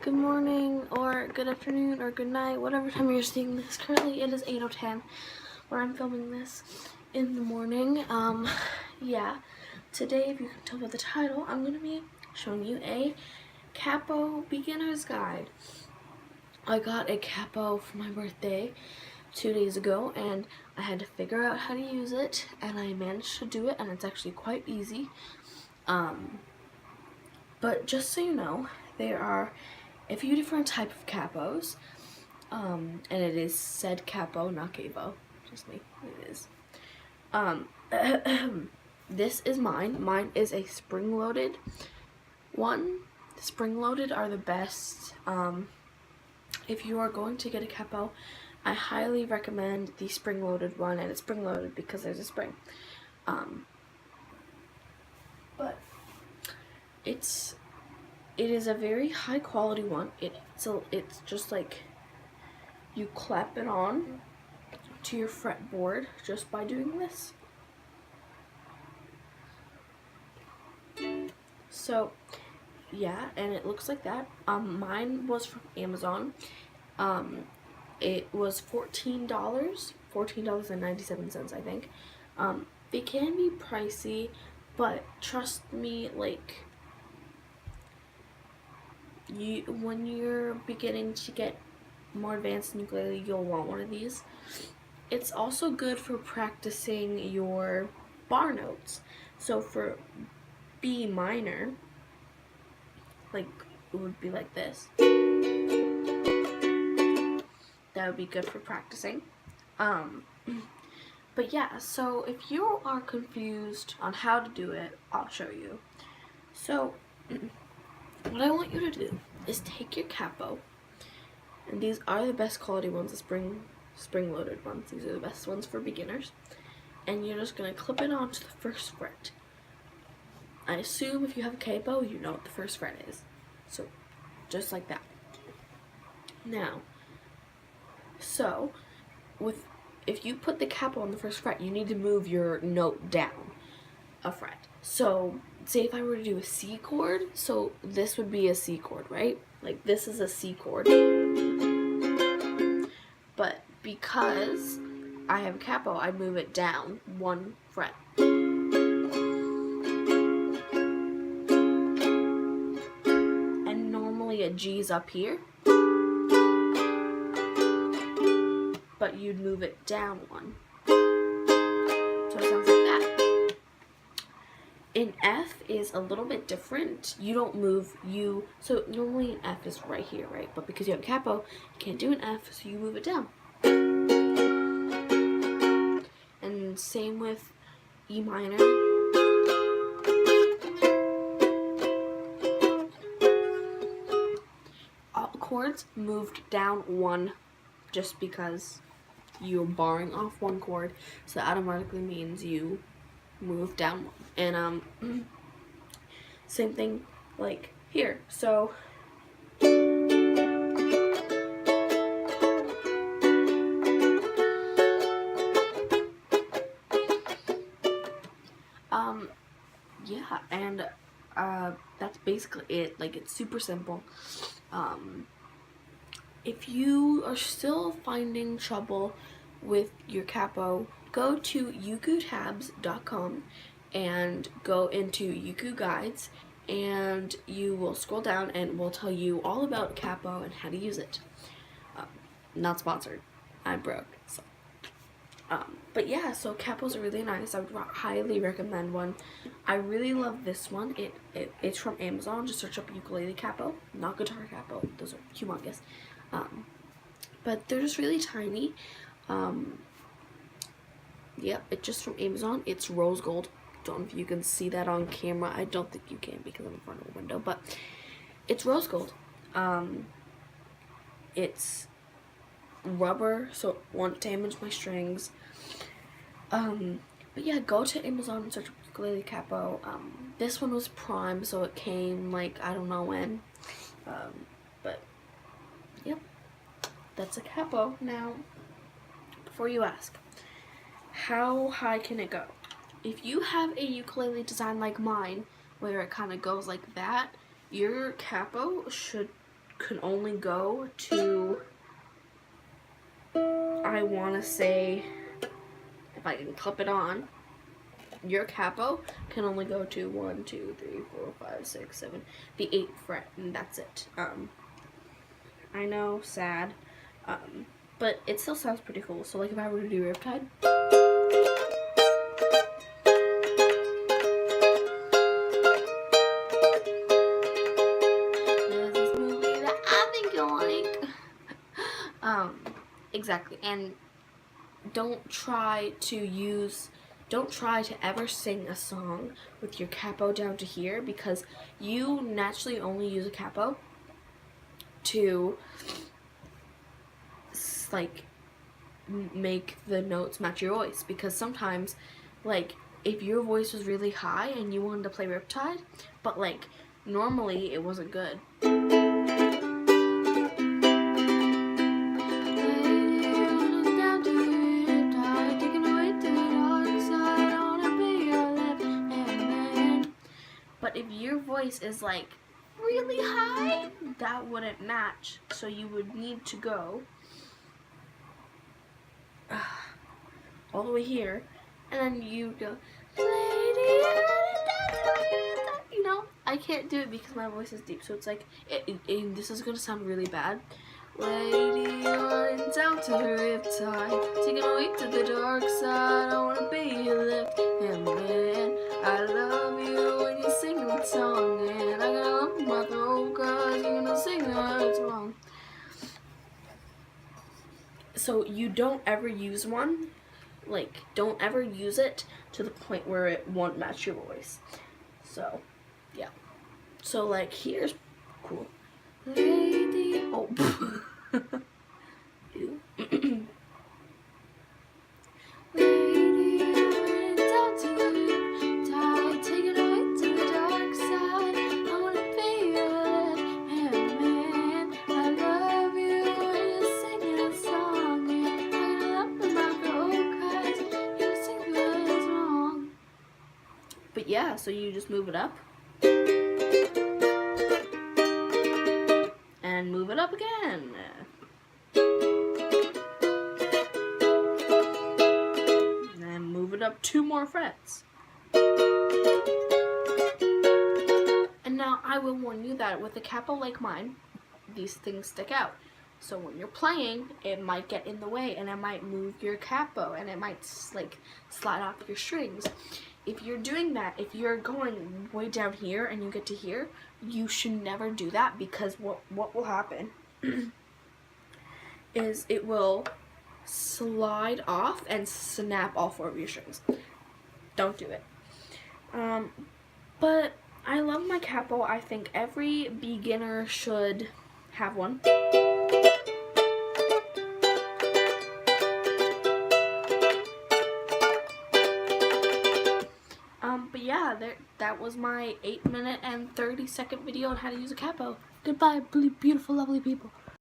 good morning, or good afternoon, or good night, whatever time you're seeing this. Currently it is 8:10 when I'm filming this in the morning. Yeah, today, if you can tell by the title, I'm going to be showing you a Capo beginner's guide. I got a Capo for my birthday 2 days ago, and I had to figure out how to use it, and I managed to do it, and it's actually quite easy. But just so you know, there are a few different type of capos, and it is said capo, not capo. Just me, it is. This is mine. Mine is a spring-loaded one. Spring-loaded are the best. If you are going to get a capo, I highly recommend the spring-loaded one, and it's spring-loaded because there's a spring. But it is a very high quality one. It's just like you clap it on to your fretboard just by doing this. So yeah, and it looks like that. Mine was from Amazon. It was $14.97, I think. They can be pricey, but trust me, like, when you're beginning to get more advanced in ukulele, you'll want one of these. It's also good for practicing your bar notes. So for B minor, like, it would be like this. That would be good for practicing. But yeah, so if you are confused on how to do it, I'll show you. So what I want you to do is take your capo, and these are the best quality ones, the spring-loaded ones. These are the best ones for beginners. And you're just going to clip it onto the first fret. I assume if you have a capo, you know what the first fret is. So, just like that. Now, if you put the capo on the first fret, you need to move your note down a fret. So, say if I were to do a C chord, so this would be a C chord, right? Like, this is a C chord. But because I have a capo, I move it down one fret. And normally a G's up here, but you'd move it down one. So it sounds like that. In F is a little bit different. You don't move, so normally an F is right here, right? But because you have a capo, you can't do an F, so you move it down. And same with E minor. All chords moved down one, just because you're barring off one chord, so that automatically means you move down one. And same thing like here. So yeah, and that's basically it. Like, it's super simple. If you are still finding trouble with your capo, go to ukutabs.com and go into Uku Guides, and you will scroll down and we'll tell you all about capo and how to use it. Not sponsored. I'm broke. So. But yeah, so capos are really nice. I would highly recommend one. I really love this one. It's from Amazon. Just search up ukulele capo, not guitar capo. Those are humongous. But they're just really tiny. Yep, it's just from Amazon. It's rose gold. Don't know if you can see that on camera. I don't think you can because I'm in front of a window, but it's rose gold. It's rubber, so it won't damage my strings. But yeah, go to Amazon and search ukulele capo. This one was Prime, so it came like I don't know when. But yep, that's a capo. Now, before you ask, how high can it go? If you have a ukulele design like mine, where it kind of goes like that, your capo should can only go to, I want to say, if I can clip it on, your capo can only go to 1, 2, 3, 4, 5, 6, 7, the 8th fret, and that's it. I know, sad, but it still sounds pretty cool. So like if I were to do Riptide, there's this movie that I think you'll like. Exactly, and don't try to ever sing a song with your capo down to here, because you naturally only use a capo to like make the notes match your voice. Because sometimes, like, if your voice was really high and you wanted to play Riptide, but like normally it wasn't good, but if your voice is like really high, that wouldn't match. So you would need to go all the way here, and then you go, you know, I can't do it because my voice is deep. So it's like, this is gonna sound really bad. Lady on down to the riptide, taking away to the dark side. I wanna be your left hand man. I love you when you sing the song, and I gotta lump my throat 'cause you're gonna sing the words wrong. So you don't ever use one, like, don't ever use it to the point where it won't match your voice. So, yeah. So, like, here's cool. Lady, oh, ew. Lady, down to the tide, taking away to the dark side. I wanna be your left hand man. I love you when you're singing a song, and I'm gonna lump in my throat 'cause you sing the words wrong. But yeah, so you just move it up. And move it up again. And then move it up 2 more frets. And now I will warn you that with a capo like mine, these things stick out. So when you're playing, it might get in the way, and it might move your capo, and it might like slide off your strings. If you're doing that, if you're going way down here and you get to here, you should never do that, because what will happen is it will slide off and snap all 4 of your strings. Don't do it. But I love my capo. I think every beginner should have one. But yeah, that was my 8-minute and 30-second video on how to use a capo. Goodbye, beautiful, lovely people.